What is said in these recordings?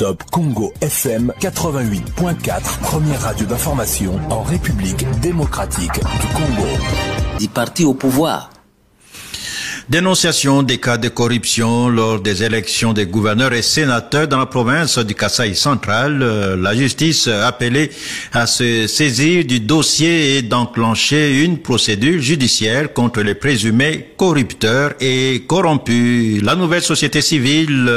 Top Congo FM 88.4, première radio d'information en République démocratique du Congo. Du parti au pouvoir. Dénonciation des cas de corruption lors des élections des gouverneurs et sénateurs dans la province du Kasaï central. La justice a appelé à se saisir du dossier et d'enclencher une procédure judiciaire contre les présumés corrupteurs et corrompus. La nouvelle société civile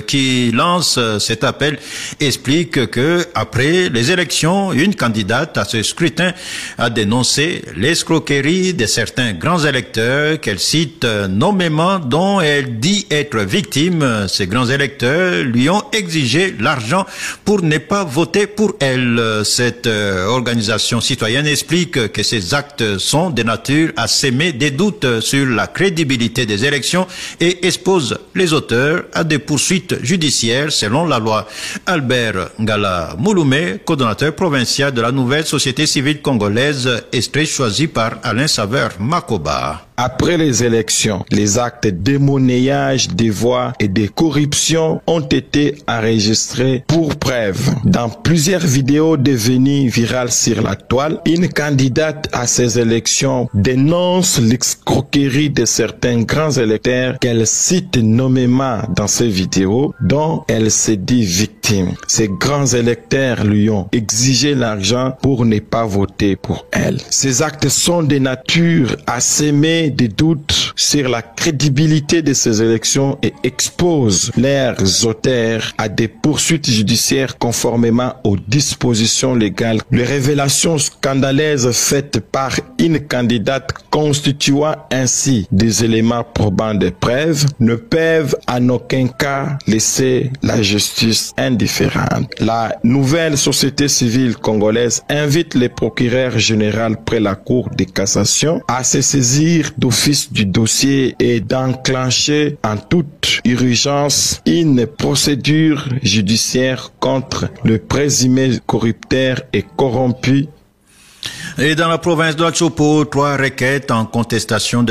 qui lance cet appel explique que après les élections, une candidate à ce scrutin a dénoncé l'escroquerie de certains grands électeurs qu'elle cite nommément, dont elle dit être victime. Ces grands électeurs lui ont exigé l'argent pour ne pas voter pour elle. Cette organisation citoyenne explique que ces actes sont de nature à s'aimer des doutes sur la crédibilité des élections et expose les auteurs à des poursuites judiciaires selon la loi. Albert Ngala Mouloumé, coordonnateur provincial de la nouvelle société civile congolaise, extrait choisi par Alain Saveur Makoba. Après les élections, les actes de monnayage des voix et de corruption ont été enregistrés pour preuve. Dans plusieurs vidéos devenues virales sur la toile, une candidate à ces élections dénonce l'escroquerie de certains grands électeurs qu'elle cite nommément dans ces vidéos, dont elle se dit victime. Ces grands électeurs lui ont exigé l'argent pour ne pas voter pour elle. Ces actes sont de nature à s'aimer des doutes sur la crédibilité de ces élections et exposent leurs auteurs à des poursuites judiciaires conformément aux dispositions légales. Les révélations scandaleuses faites par une candidate constituant ainsi des éléments probants de preuves ne peuvent en aucun cas laisser la justice indifférente. La nouvelle société civile congolaise invite le procureur général près la Cour de cassation à se saisir d'office du dossier et d'enclencher en toute urgence une procédure judiciaire contre le présumé corrupteur et corrompu. Et dans la province de Chopo, 3 requêtes en contestation de